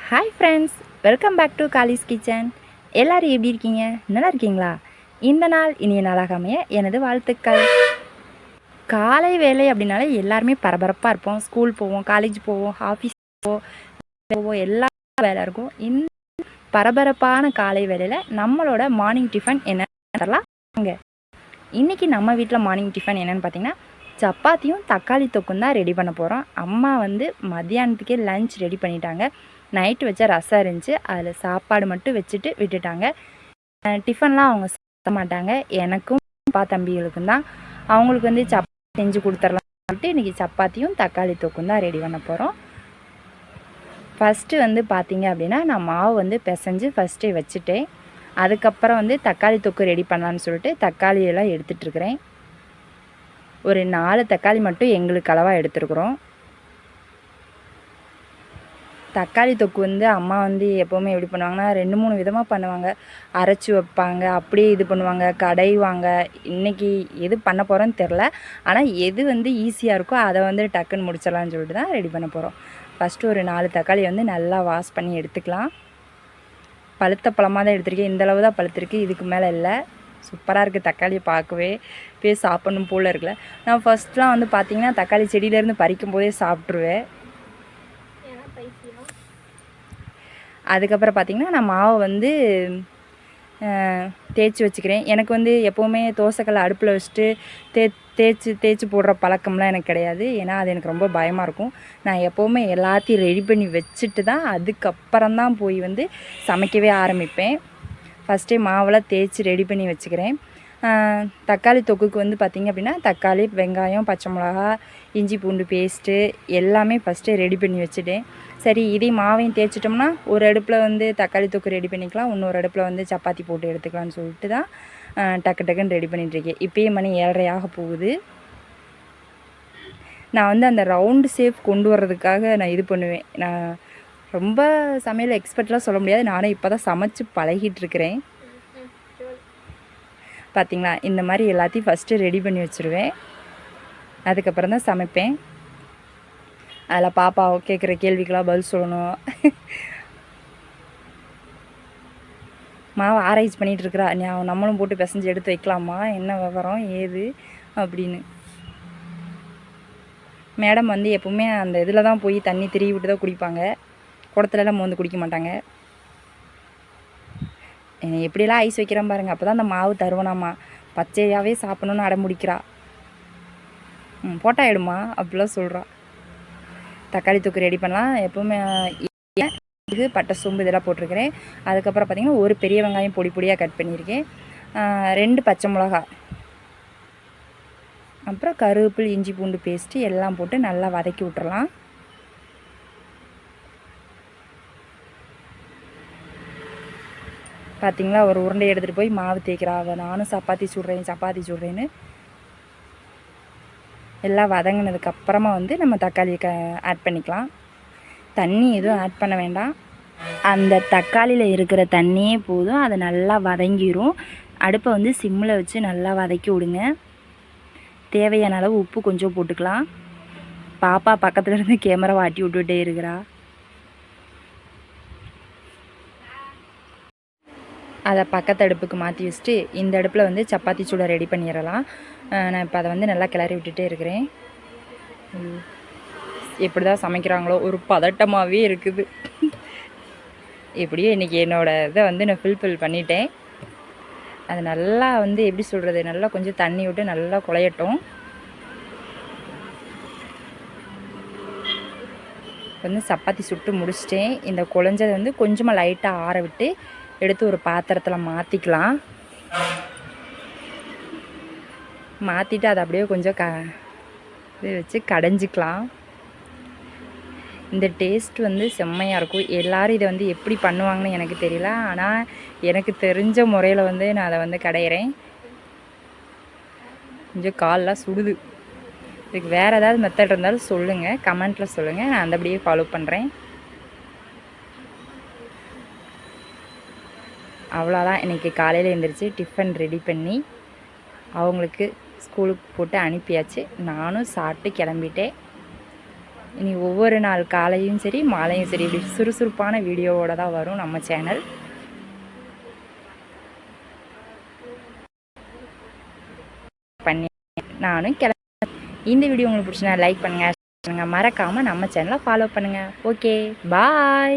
Hi friends, welcome back to Kali's kitchen. எல்லோரும் எப்படி இருக்கீங்க? நல்லா இருக்கீங்களா? இந்த நாள் இனிய நாளாக அமைய எனது வாழ்த்துக்கள். காலை வேலை அப்படின்னாலே எல்லாருமே பரபரப்பாக இருப்போம். ஸ்கூல் போவோம், காலேஜ் போவோம், ஆஃபீஸ் போவோம், எல்லா வேலை இருக்கும். இந்த பரபரப்பான காலை வேலையில் நம்மளோட மார்னிங் டிஃபன் என்னன்னு தரலாம். இன்றைக்கி நம்ம வீட்டில் மார்னிங் டிஃபன் என்னென்னு பார்த்தீங்கன்னா சப்பாத்தியும் தக்காளி தொக்கும் தான் ரெடி பண்ண போகிறோம். அம்மா மத்தியானத்துக்கே லஞ்ச் ரெடி பண்ணிட்டாங்க. நைட்டு வச்ச ரசம் இருந்துச்சு, அதில் சாப்பாடு மட்டும் வச்சுட்டு விட்டுட்டாங்க. டிஃபன்லாம் அவங்க சாப்பிட மாட்டாங்க. எனக்கும் அப்பா தம்பிகளுக்கும் தான். அவங்களுக்கு சப்பாத்தி செஞ்சு கொடுத்துர்லாம் சொல்லிட்டு இன்றைக்கி சப்பாத்தியும் தக்காளி தொக்கும் தான் ரெடி பண்ண போகிறோம். ஃபஸ்ட்டு பார்த்தீங்க அப்படின்னா நான் மாவு பிசைஞ்சு ஃபஸ்ட்டே வச்சுட்டேன். அதுக்கப்புறம் தக்காளி தொக்கு ரெடி பண்ணலான்னு சொல்லிட்டு தக்காளியெல்லாம் எடுத்துகிட்ருக்குறேன். ஒரு 4 தக்காளி மட்டும் எங்களுக்கு அளவாக எடுத்துருக்குறோம். தக்காளி தொக்கு அம்மா எப்போவுமே எப்படி பண்ணுவாங்கன்னா 2-3 விதமாக பண்ணுவாங்க. அரைச்சி வைப்பாங்க, அப்படியே இது பண்ணுவாங்க, கடைவாங்க. இன்றைக்கி எது பண்ண போகிறோன்னு தெரில. ஆனால் எது ஈஸியாக இருக்கோ அதை டக்குன்னு முடிச்சிடலான்னு சொல்லிட்டு தான் ரெடி பண்ண போகிறோம். ஃபஸ்ட்டு ஒரு 4 தக்காளி நல்லா வாஷ் பண்ணி எடுத்துக்கலாம். பழுத்த பழமாக தான் எடுத்துருக்கேன். இந்தளவு தான் பழுத்திருக்கு, இதுக்கு மேலே இல்லை. சூப்பராக இருக்குது. தக்காளியை பார்க்கவே போய் சாப்பிட்ணும் போல் இருக்குல்ல. நான் ஃபஸ்ட்லாம் பார்த்திங்கன்னா தக்காளி செடியிலேருந்து பறிக்கும் போதே சாப்பிட்ருவேன். அதுக்கப்புறம் பார்த்திங்கன்னா நான் மாவை தேய்ச்சி வச்சுக்கிறேன். எனக்கு எப்போவுமே தோசைக்கல்லை அடுப்பில் வச்சுட்டு தேய்ச்சி போடுற பழக்கம்லாம் எனக்கு கிடையாது. ஏன்னா அது எனக்கு ரொம்ப பயமாக இருக்கும். நான் எப்போவுமே எல்லாத்தையும் ரெடி பண்ணி வச்சுட்டு தான் அதுக்கப்புறம் தான் போய் சமைக்கவே ஆரம்பிப்பேன். ஃபஸ்ட்டே மாவெல்லாம் தேய்ச்சி ரெடி பண்ணி வச்சுக்கிறேன். தக்காளி தொக்குக்கு பார்த்திங்க அப்படின்னா தக்காளி, வெங்காயம், பச்சை மிளகா, இஞ்சி பூண்டு பேஸ்ட்டு எல்லாமே ஃபஸ்ட்டே ரெடி பண்ணி வச்சுட்டேன். சரி, இதையும் மாவையும் தேய்ச்சிட்டோம்னா ஒரு அடுப்பில் தக்காளி தொக்கு ரெடி பண்ணிக்கலாம், இன்னொரு அடுப்பில் சப்பாத்தி போட்டு எடுத்துக்கலாம்னு சொல்லிட்டு தான் டக்குன்னு ரெடி பண்ணிகிட்ருக்கேன். இப்போயே மணி 7:30 ஆக போகுது. நான் அந்த ரவுண்டு ஷேப் கொண்டு வர்றதுக்காக நான் இது பண்ணுவேன். நான் ரொம்ப சமையல் எக்ஸ்பர்ட்லாம் சொல்ல முடியாது. நானே இப்போ தான் சமைச்சு பழகிட்டுருக்கிறேன். பார்த்திங்களா, இந்த மாதிரி எல்லாத்தையும் ஃபஸ்ட்டு ரெடி பண்ணி வச்சுருவேன். அதுக்கப்புறம் தான் சமைப்பேன். அதில் பாப்பா கேட்குற கேள்விக்கெல்லாம் பதில் சொல்லணும். மாவை ஆராய்ச்சி பண்ணிகிட்ருக்குறா. நம்மளும் போட்டு பிசைஞ்சு எடுத்து வைக்கலாமா, என்ன விவரம் ஏது அப்படின்னு. மேடம் எப்போவுமே அந்த இதில் தான் போய் தண்ணி திரிவி விட்டு தான் குடிப்பாங்க. குடத்துலலாம் மோந்து குடிக்க மாட்டாங்க. எப்படிலாம் ஐஸ் வைக்கிறேன் பாருங்கள். அப்போ தான் அந்த மாவு தருவனாமா. பச்சையாகவே சாப்பிட்ணுன்னு அடம்பிடிக்கிறா. போட்டா எடுமா அப்படிலாம் சொல்கிறா. தக்காளி தொக்கு ரெடி பண்ணலாம். எப்போவுமே இது பட்டை, சோம்பு இதெல்லாம் போட்டிருக்கிறேன். அதுக்கப்புறம் பார்த்திங்கன்னா ஒரு பெரிய வெங்காயம் பொடி பொடியாக கட் பண்ணியிருக்கேன். 2 பச்சை மிளகா, அப்புறம் கருவேப்பிலை, இஞ்சி பூண்டு பேஸ்ட்டு எல்லாம் போட்டு நல்லா வதக்கி விட்டுறலாம். பார்த்திங்களா, ஒரு உருண்டை எடுத்துகிட்டு போய் மாவு தேய்க்கிறா. நானும் சப்பாத்தி சுடுறேன்னு எல்லாம் வதங்கினதுக்கப்புறமா நம்ம தக்காளியை ஆட் பண்ணிக்கலாம். தண்ணி எதுவும் ஆட் பண்ண வேண்டாம். அந்த தக்காளியில் இருக்கிற தண்ணியே போதும். அதை நல்லா வதங்கிடும். அடுப்பை சிம்மில் வச்சு நல்லா வதக்கி விடுங்க. தேவையான அளவு உப்பு கொஞ்சம் போட்டுக்கலாம். பாப்பா பக்கத்தில் இருந்து கேமரா வாட்டி விட்டுகிட்டே இருக்கிறா. அதை பக்கத்து அடுப்புக்கு மாற்றி வச்சுட்டு இந்த அடுப்பில் சப்பாத்தி சூட ரெடி பண்ணிடலாம். நான் இப்போ அதை நல்லா கிளறி விட்டுட்டே இருக்கிறேன். எப்படி தான் சமைக்கிறாங்களோ ஒரு பதட்டமாகவே இருக்குது. எப்படியோ இன்றைக்கி என்னோடய இதை நான் ஃபில் பண்ணிட்டேன். அது நல்லா எப்படி சொல்கிறது, நல்லா கொஞ்சம் தண்ணி விட்டு நல்லா குழையட்டும். சப்பாத்தி சுட்டு முடிச்சிட்டேன். இந்த குழஞ்சதை கொஞ்சமாக லைட்டாக ஆற விட்டு எடுத்து ஒரு பாத்திரத்தில் மாற்றிக்கலாம். மாற்றிட்டு அதை அப்படியே கொஞ்சம் இது வச்சு கடைஞ்சிக்கலாம். இந்த டேஸ்ட் செம்மையாக இருக்கும். எல்லோரும் இதை எப்படி பண்ணுவாங்கன்னு எனக்கு தெரியல. ஆனால் எனக்கு தெரிஞ்ச முறையில் நான் அதை கடையிறேன். கொஞ்சம் கால்லாம் சுடுது. இதுக்கு வேறு ஏதாவது மெத்தட் இருந்தாலும் சொல்லுங்கள், கமெண்ட்டில் சொல்லுங்கள். நான் அந்தபடியே ஃபாலோ பண்ணுறேன். அவ்வளோதான். இன்றைக்கி காலையில் எழுந்திரிச்சு டிஃபன் ரெடி பண்ணி அவங்களுக்கு ஸ்கூலுக்கு போட்டு அனுப்பியாச்சு. நானும் சாப்பிட்டு கிளம்பிட்டேன். இனி ஒவ்வொரு நாள் காலையும் சரி மாலையும் சரி இப்படி சுறுசுறுப்பான வீடியோவோட தான் வரும் நம்ம சேனல். பண்ணி நானும் இந்த வீடியோ உங்களுக்கு பிடிச்சினா லைக் பண்ணுங்கள், மறக்காமல் நம்ம சேனலை ஃபாலோ பண்ணுங்கள். ஓகே, பாய்.